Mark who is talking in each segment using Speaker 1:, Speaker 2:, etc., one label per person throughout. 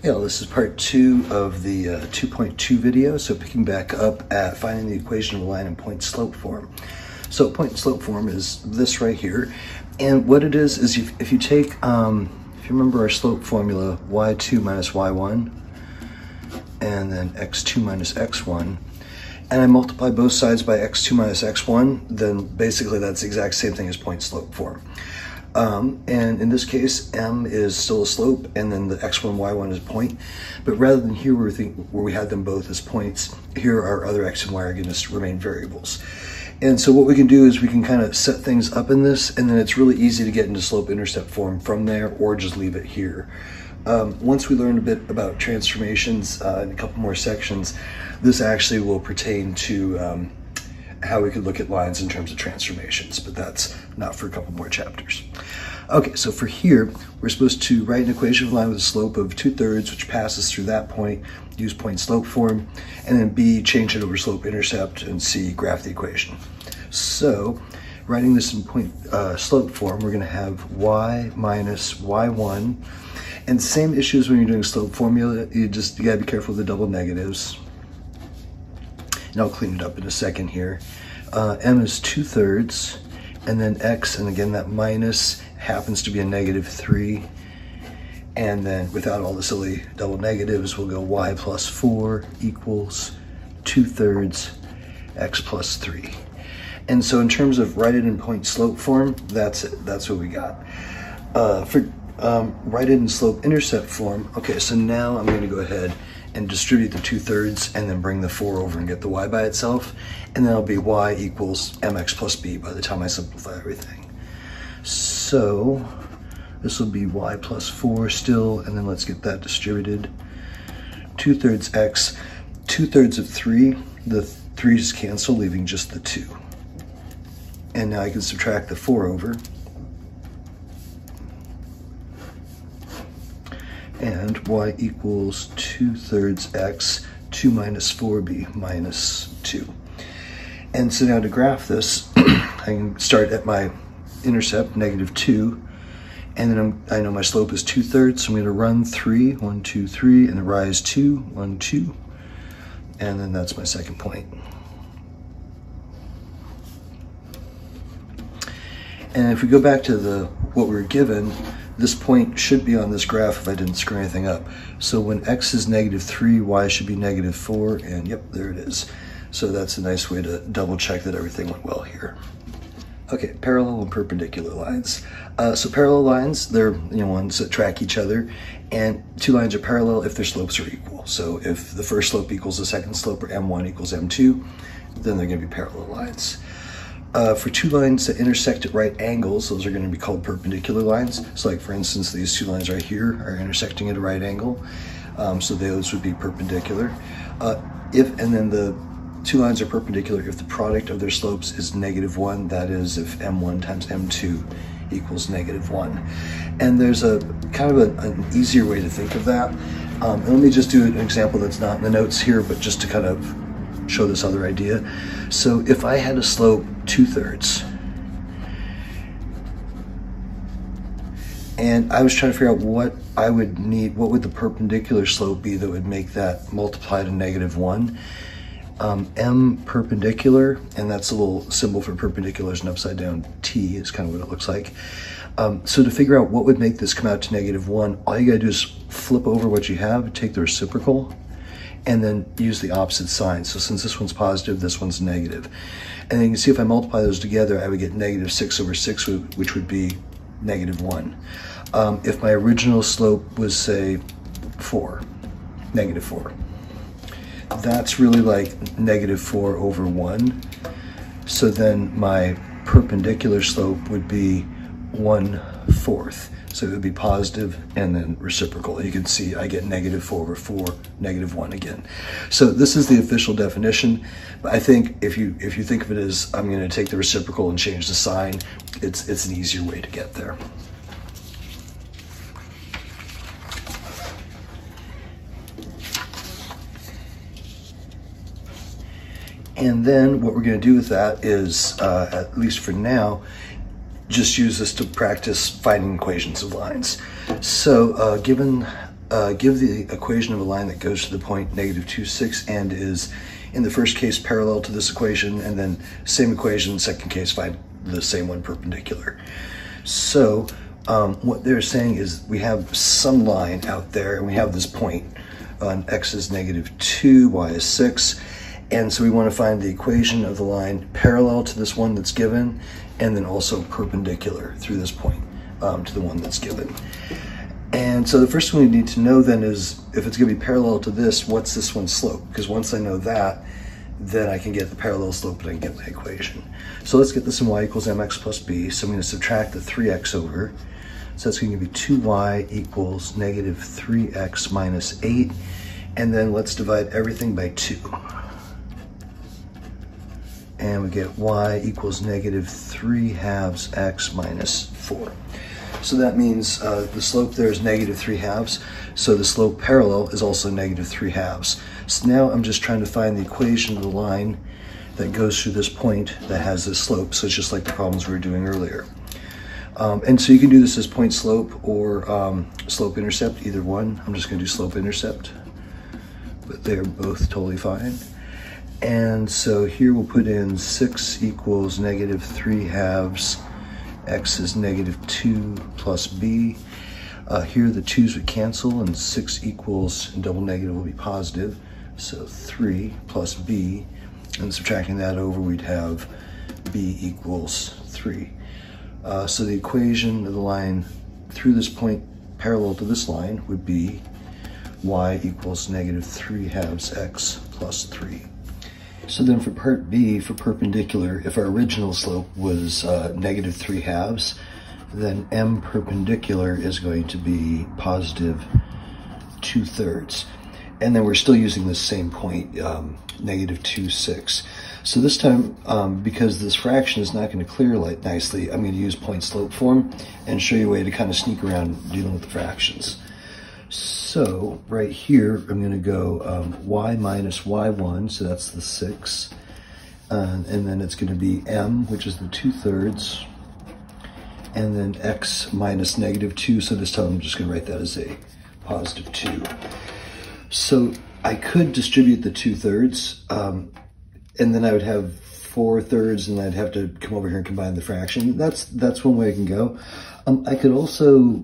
Speaker 1: Yeah, this is part 2 of the 2.2 video. So picking back up at finding the equation of a line in point slope form. So point and slope form is this right here. And what it is if you take, if you remember our slope formula, y2 minus y1, and then x2 minus x1, and I multiply both sides by x2 minus x1, then basically that's the exact same thing as point slope form. And in this case, m is still a slope, and then the x1, y1 is a point. But rather than here where we had them both as points, here our other x and y are going to remain variables. And so what we can do is we can kind of set things up in this, and then it's really easy to get into slope-intercept form from there, or just leave it here. Once we learn a bit about transformations in a couple more sections, this actually will pertain to how we could look at lines in terms of transformations, but that's not for a couple more chapters. Okay, so for here, we're supposed to write an equation of a line with a slope of 2/3, which passes through that point, use point slope form, and then B, change it over slope intercept, and C, graph the equation. So, writing this in point slope form, we're gonna have y minus y1, and same issues when you're doing slope formula, you gotta be careful with the double negatives. And I'll clean it up in a second here. M is 2/3, and then x, and again that minus happens to be a -3. And then without all the silly double negatives, we'll go y plus 4 equals 2/3 x plus 3. And so in terms of write it in point slope form, that's it. That's what we got. Write it in slope intercept form. Okay, so now I'm going to go ahead and distribute the 2/3 and then bring the 4 over and get the y by itself. And then it'll be y equals mx plus b by the time I simplify everything. So this will be y plus 4 still, and then let's get that distributed. 2/3 x, 2/3 of 3, the 3's cancel, leaving just the 2. And now I can subtract the 4 over. And y equals 2/3 x, 2 minus 4b minus 2. And so now to graph this, I can start at my intercept, -2, and then I know my slope is 2/3, so I'm going to run 3, 1, 2, 3, and the rise 2, 1, 2, and then that's my second point. And if we go back to what we were given, this point should be on this graph if I didn't screw anything up. So when x is -3, y should be -4, and yep, there it is. So that's a nice way to double check that everything went well here. Okay, parallel and perpendicular lines. So parallel lines, they're ones that track each other, and two lines are parallel if their slopes are equal. So if the first slope equals the second slope, or m1 equals m2, then they're going to be parallel lines. For two lines that intersect at right angles, those are going to be called perpendicular lines. So like for instance, these two lines right here are intersecting at a right angle, so those would be perpendicular. And then the two lines are perpendicular if the product of their slopes is -1, that is if m1 times m2 equals -1. And there's a kind of an easier way to think of that. And let me just do an example that's not in the notes here, but just to kind of show this other idea. So if I had a slope 2/3, and I was trying to figure out what I would need, what would the perpendicular slope be that would make that multiply to -1? M perpendicular, and that's a little symbol for perpendicular is an upside down T, is kind of what it looks like. So to figure out what would make this come out to -1, all you gotta do is flip over what you have, take the reciprocal, and then use the opposite sign. So since this one's positive, this one's negative. And then you can see if I multiply those together, I would get -6/6, which would be -1. If my original slope was, say, 4, -4, that's really like -4/1. So then my perpendicular slope would be 1/4. So it would be positive and then reciprocal. You can see I get -4/4, -1 again. So this is the official definition. But I think if you think of it as I'm going to take the reciprocal and change the sign, it's an easier way to get there. And then what we're going to do with that is, at least for now, just use this to practice finding equations of lines. So given give the equation of a line that goes to the point -2, 6 and is, in the first case, parallel to this equation, and then same equation, second case, find the same one perpendicular. So what they're saying is we have some line out there, and we have this point on x is -2, y is 6, and so we want to find the equation of the line parallel to this one that's given, and then also perpendicular through this point to the one that's given. And so the first thing we need to know then is, if it's going to be parallel to this, what's this one's slope? Because once I know that, then I can get the parallel slope and I can get my equation. So let's get this in y equals mx plus b. So I'm going to subtract the 3x over. So that's going to be 2y equals -3x minus 8. And then let's divide everything by 2. And we get y equals -3/2 x minus 4. So that means the slope there is -3/2. So the slope parallel is also -3/2. So now I'm just trying to find the equation of the line that goes through this point that has this slope. So it's just like the problems we were doing earlier. And so you can do this as point slope or slope intercept, either one. I'm just going to do slope intercept, but they're both totally fine. And so here we'll put in 6 equals -3/2. X is -2 plus b. Here the 2's would cancel, and 6 equals, and double negative will be positive. So 3 plus b, and subtracting that over, we'd have b equals 3. So the equation of the line through this point parallel to this line would be y equals -3/2 x plus 3. So then for part B, for perpendicular, if our original slope was -3/2, then m perpendicular is going to be +2/3. And then we're still using the same point, -2, 6. So this time, because this fraction is not going to clear nicely, I'm going to use point slope form and show you a way to kind of sneak around dealing with the fractions. So right here, I'm going to go y minus y1, so that's the 6. And then it's going to be m, which is the 2/3. And then x minus -2, so this time I'm just going to write that as a +2. So I could distribute the 2/3, and then I would have 4/3, and I'd have to come over here and combine the fraction. That's one way I can go. I could also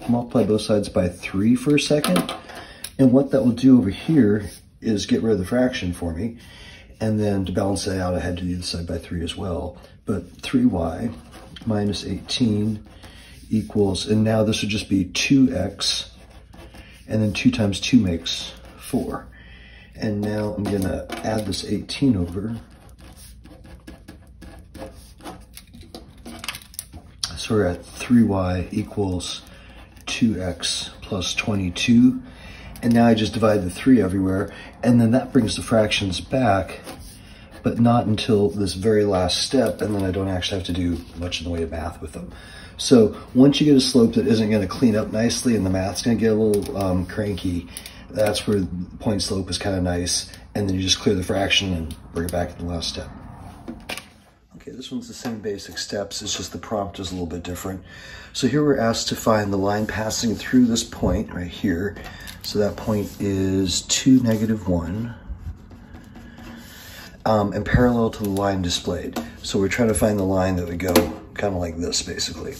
Speaker 1: multiply both sides by 3 for a second, and what that will do over here is get rid of the fraction for me, and then to balance that out I had to do the side by 3 as well. But 3y minus 18 equals, and now this would just be 2x, and then 2 times 2 makes 4. And now I'm going to add this 18 over. So we're at 3y equals 2x plus 22. And now I just divide the 3 everywhere. And then that brings the fractions back, but not until this very last step. And then I don't actually have to do much in the way of math with them. So once you get a slope that isn't going to clean up nicely and the math's going to get a little cranky, that's where point slope is kind of nice. And then you just clear the fraction and bring it back to the last step. Okay, this one's the same basic steps. It's just the prompt is a little bit different. So here we're asked to find the line passing through this point right here. So that point is 2, -1. And parallel to the line displayed. So we're trying to find the line that would go kind of like this, basically.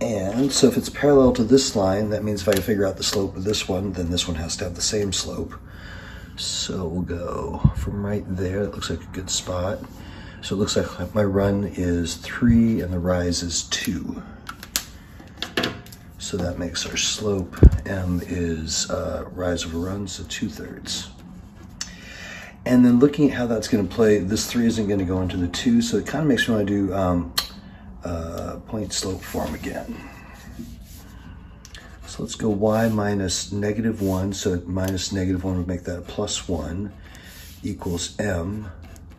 Speaker 1: And so if it's parallel to this line, that means if I figure out the slope of this one, then this one has to have the same slope. So we'll go from right there. It looks like a good spot. So it looks like my run is 3 and the rise is 2. So that makes our slope, m is rise over run, so 2/3. And then looking at how that's going to play, this 3 isn't going to go into the 2, so it kind of makes me want to do point slope form again. So let's go y minus -1, so minus -1 would make that a +1, equals m,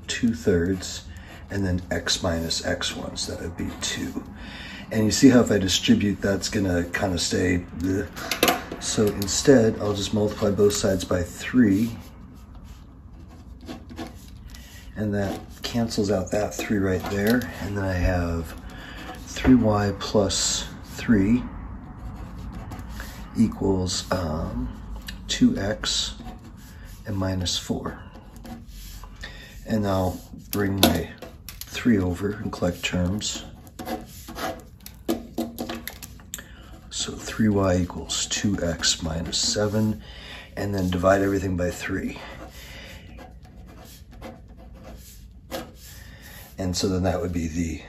Speaker 1: 2/3, and then x minus x1, so that would be 2. And you see how if I distribute, that's going to kind of stay bleh. So instead, I'll just multiply both sides by 3. And that cancels out that 3 right there. And then I have 3y plus 3. equals 2x and minus 4. And I'll bring my 3 over and collect terms. So 3y equals 2x minus 7, and then divide everything by 3. And so then that would be the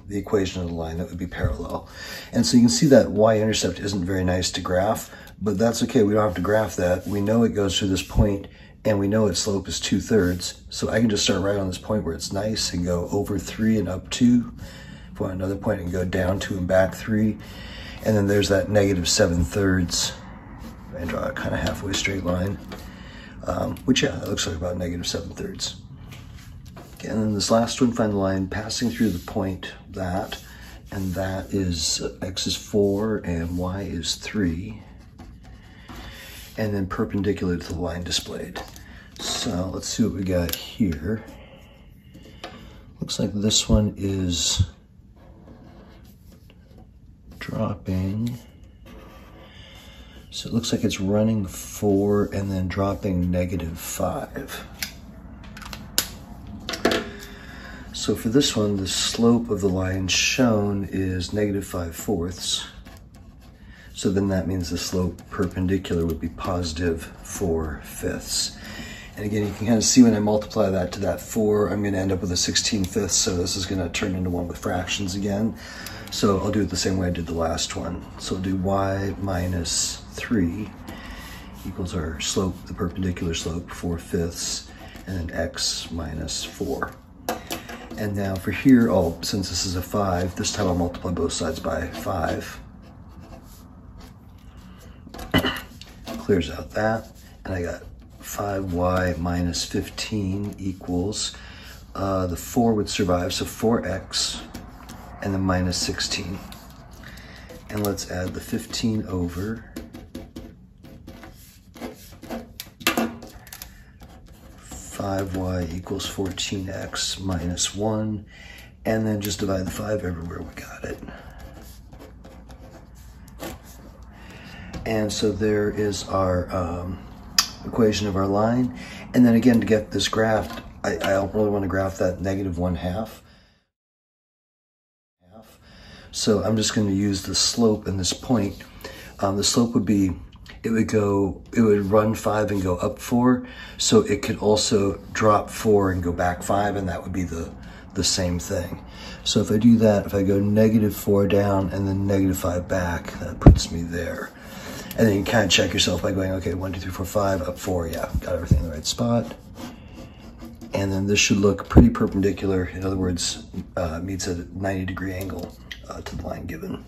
Speaker 1: equation of the line that would be parallel. And so you can see that y-intercept isn't very nice to graph, but that's okay, we don't have to graph that. We know it goes through this point, and we know its slope is 2/3. So I can just start right on this point where it's nice and go over 3 and up 2. If I want another point, I can go down 2 and back 3. And then there's that negative 7/3, and draw a kind of halfway straight line, which, yeah, that looks like about negative 7/3. Okay, and then this last one, find the line passing through the point that, and that is x is 4 and y is 3, and then perpendicular to the line displayed. So let's see what we got here. Looks like this one is dropping, so it looks like it's running 4 and then dropping negative 5. So for this one, the slope of the line shown is negative 5/4. So then that means the slope perpendicular would be positive 4/5. And again, you can kind of see when I multiply that to that 4, I'm going to end up with a 16/5. So this is going to turn into one with fractions again. So I'll do it the same way I did the last one. So I'll do y minus 3 equals our slope, the perpendicular slope, 4/5, and then x minus 4. And now for here, since this is a 5, this time I'll multiply both sides by 5. Clears out that, and I got 5y minus 15 equals, the 4 would survive, so 4x, and then minus 16. And let's add the 15 over. 5y equals 14x minus 1, and then just divide the 5 everywhere, we got it. And so there is our equation of our line. And then again, to get this graphed, I don't really want to graph that negative 1/2. So I'm just going to use the slope in this point. The slope would be, it would run 5 and go up 4. So it could also drop 4 and go back 5, and that would be the same thing. So if I do that, if I go negative 4 down and then negative 5 back, that puts me there. And then you can kind of check yourself by going, okay, 1, 2, 3, 4, 5, up 4, yeah, got everything in the right spot. And then this should look pretty perpendicular. In other words, meets a 90-degree angle to the line given.